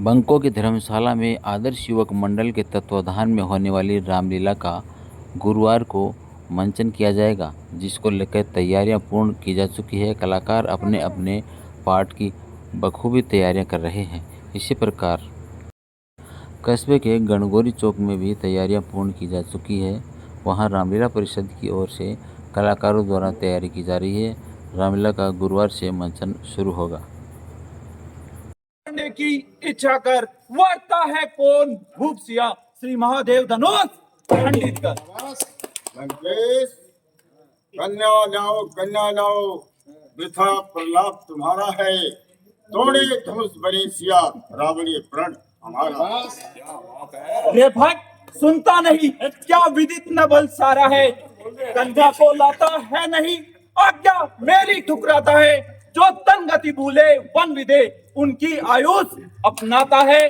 बंकों की धर्मशाला में आदर्श युवक मंडल के तत्वाधान में होने वाली रामलीला का गुरुवार को मंचन किया जाएगा, जिसको लेकर तैयारियां पूर्ण की जा चुकी है। कलाकार अपने अपने पार्ट की बखूबी तैयारियां कर रहे हैं। इसी प्रकार कस्बे के गणगौरी चौक में भी तैयारियां पूर्ण की जा चुकी है। वहां रामलीला परिषद की ओर से कलाकारों द्वारा तैयारी की जा रही है। रामलीला का गुरुवार से मंचन शुरू होगा। की इच्छा कर वर्ता है कौन भूप सिया, श्री महादेव धनुष खंडित कर। लंकेश, कन्या लाओ, वृथा प्रलाप तुम्हारा है। तोड़े धनुष बने सिया, रावणीय प्रण हमारा। रे भक्त सुनता नहीं, क्या विदित न बल सारा है। कन्या को लाता है नहीं, आज्ञा मेरी ठुकराता है। जो तन गति भूले वन विदे, उनकी आयुष अपनाता है।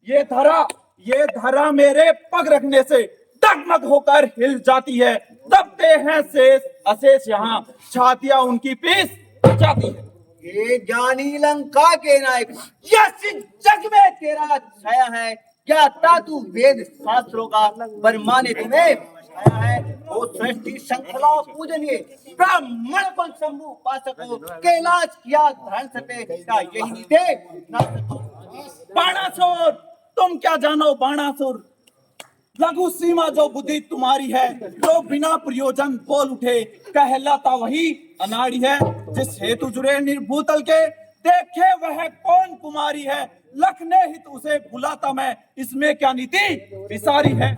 ये धरा मेरे पग रखने से डगमग होकर हिल जाती है। दबते हैं शेष अशेष, यहाँ छातियां उनकी पीस जाती है। ये ज्ञानी लंका के नायक, यस जग में तेरा छाया है। क्या तू वेद शास्त्रों का बरमाने तुम्हें छाया है। वो सृष्टि श्रृंखला पूजनीय ब्राह्मण को शंभु उपासक हो। कैलाश किया धन सते, क्या यही नीते ना सको। बाणासुर, तुम क्या जानो बाणासुर। लघु सीमा जो बुद्धि तुम्हारी है, जो बिना प्रयोजन बोल उठे, कहलाता वही अनाड़ी है। जिस हेतु जुड़े निर्भूतल के, देखे वह कौन कुमारी है। लखने हित उसे बुलाता मैं, इसमें क्या नीति विसारी है।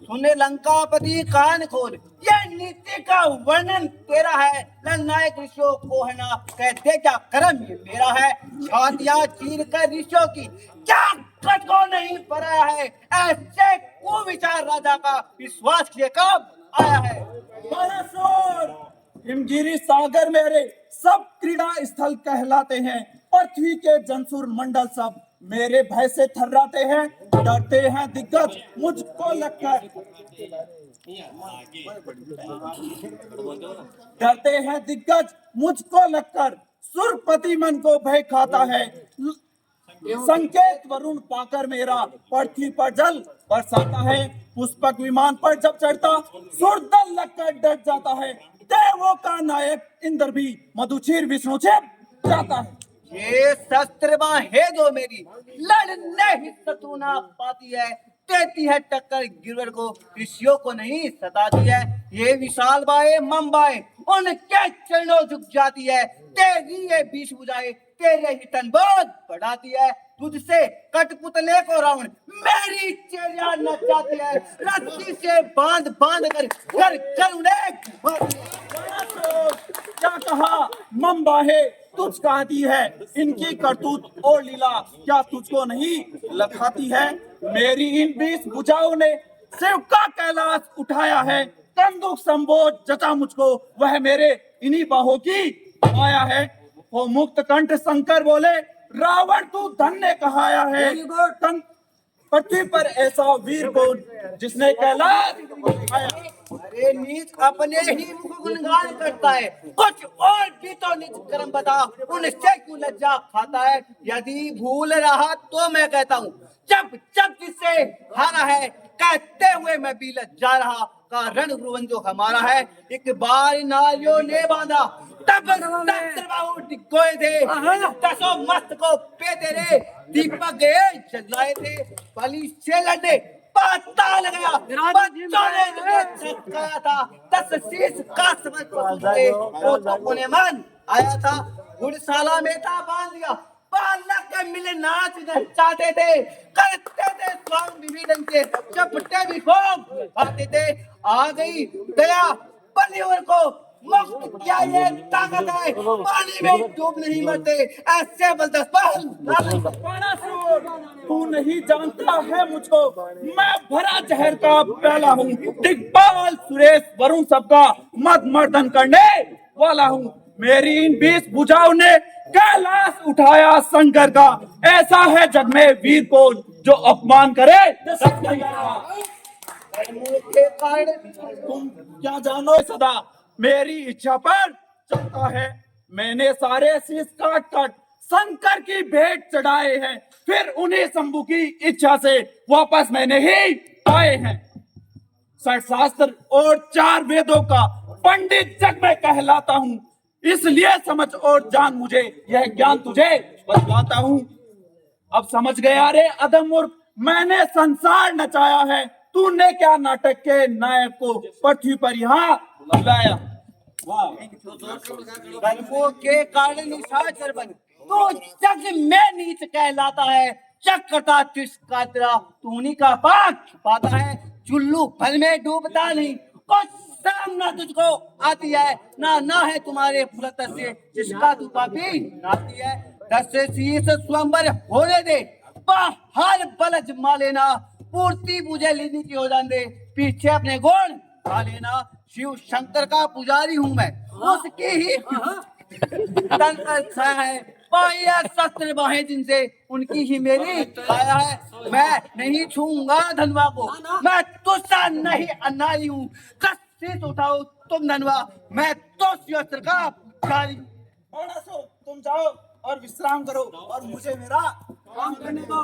सुने लंकापति कान खोल, यह नीति का वर्णन तेरा है। नायक ऋषियों को है ना कहते, क्या कर्म ये मेरा है। छातियां चीर कर ऋषियों की क्या कट को नहीं पराया है। ऐसे कुविचार राजा का विश्वास किए कब आया है। हिमगिरी सागर मेरे सब क्रीड़ा स्थल कहलाते हैं। पृथ्वी के जनसुर मंडल सब मेरे भय से थर्राते हैं। डरते हैं दिग्गज मुझको लगकर, डरते हैं दिग्गज मुझको लगकर। सुरपति मन को भय खाता है। संकेत वरुण पाकर मेरा पृथ्वी पर जल बरसाता है। पुष्पक विमान पर जब चढ़ता, सुरदल लगकर डर जाता है। देवों का नायक इंद्र भी मधुचीर विष्णु से जाता है। ये शस्त्र बाहें जो मेरी लड़ने ही शत्रु ना पाती है। देती है टक्कर गिरवर को, ऋषियों को नहीं सताती है। ये विशाल बाएं ममबाएं उनके चरणों झुक जाती है। तेरी ये बीच बुझाए तेरे ही तन बोझ बढ़ाती है। तुझसे कठपुतले को रावण मेरी चेरिया नचाती है। रस्सी से बांध बांध कर घर कर उन्हें। क्या कहा ममबाहे तुझ कहती है। इनकी करतूत और लीला क्या तुझको नहीं लखाती है। मेरी इन 20 भुजाओं ने शिव का कैलाश उठाया है। कंदुक संबोध जचा मुझको, वह मेरे इन्हीं बाहों की आया है। वो मुक्त कंठ शंकर बोले, रावण तू धन्य कहाया है। पृथ्वी पर ऐसा वीर कौन जिसने कैलाश उठाया। अरे नीच अपने ही मुख गुणगान करता है। कुछ और भी तो निज कर्म बता, उनसे क्यों लज्जा खाता है। यदि भूल रहा तो मैं कहता हूँ, जब जब जिससे हारा है कहते हुए मैं भी लज्जा रहा। कारण गुरुवन जो हमारा है, एक बार नारियों ने बांधा तब डिगोए थे। दसों मस्त को पेते रे, दीपक गए जलाए थे। बलि से लड़ने पाताल गया, बच्चों ने छकाया था। 10 शीश का समझ को कोने मन आया था। घुड़शाला में था बांध दिया, बालक के मिले नाच नचाते थे। करते थे स्वामी विभिन्न के, चपटे भी खूब आते थे। आ गई दया बलिवर को मुक्त किया, ये ताकत है। पानी में डूब नहीं मरते ऐसे बलदस्त तू नहीं जानता है मुझको, मैं भरा जहर का प्याला हूँ। दिग्पाल सुरेश वरुण सबका मद मर्दन करने वाला हूँ। मेरी इन 20 भुजाओं ने कैलाश उठाया शंकर का। ऐसा है जग में वीर कौन जो अपमान करे। तुम क्या जानो सदा मेरी इच्छा पर चलता है। मैंने सारे शीश काट काट शंकर की भेंट चढ़ाए हैं, फिर उन्हीं शंभू की इच्छा से वापस मैंने ही पाए हैं। 60 शास्त्र और 4 वेदों का पंडित जग में कहलाता हूँ, इसलिए समझ और जान मुझे, यह ज्ञान तुझे बतलाता हूँ। अब समझ गया रे अधम मूर्ख, मैंने संसार नचाया है, तूने क्या नाटक के नायक को पृथ्वी पर यहाँ बुलाया। कर्मों के कारण निशाचर बन तो जग में नीच कहलाता है। जग करता तिरस्कार तेरा, तू उन्हीं का पाक पाता है। चुल्लू फल में डूबता नहीं, कुछ शर्म ना तुझको आती है। ना है तुम्हारे फुलत से जिसका तू पापी नाती है। 10 से शीश स्वयंवर होने दे, बाहर बल जमा लेना। पूर्ति मुझे लेनी की हो जान दे, पीछे अपने गुण खा लेना। शिव शंकर का पुजारी हूँ मैं, उसकी ही तन अच्छा है। पाया शस्त्र बाहें जिनसे, उनकी ही मेरी काया है। मैं नहीं छूंगा धनवा को, मैं तुझसा नहीं अन्यायी हूँ। कष्ट उठाओ तुम धनवा, मैं तो शस्त्र का पुजारी हूँ। थोड़ा सो तुम जाओ और विश्राम करो और मुझे मेरा काम करने दो।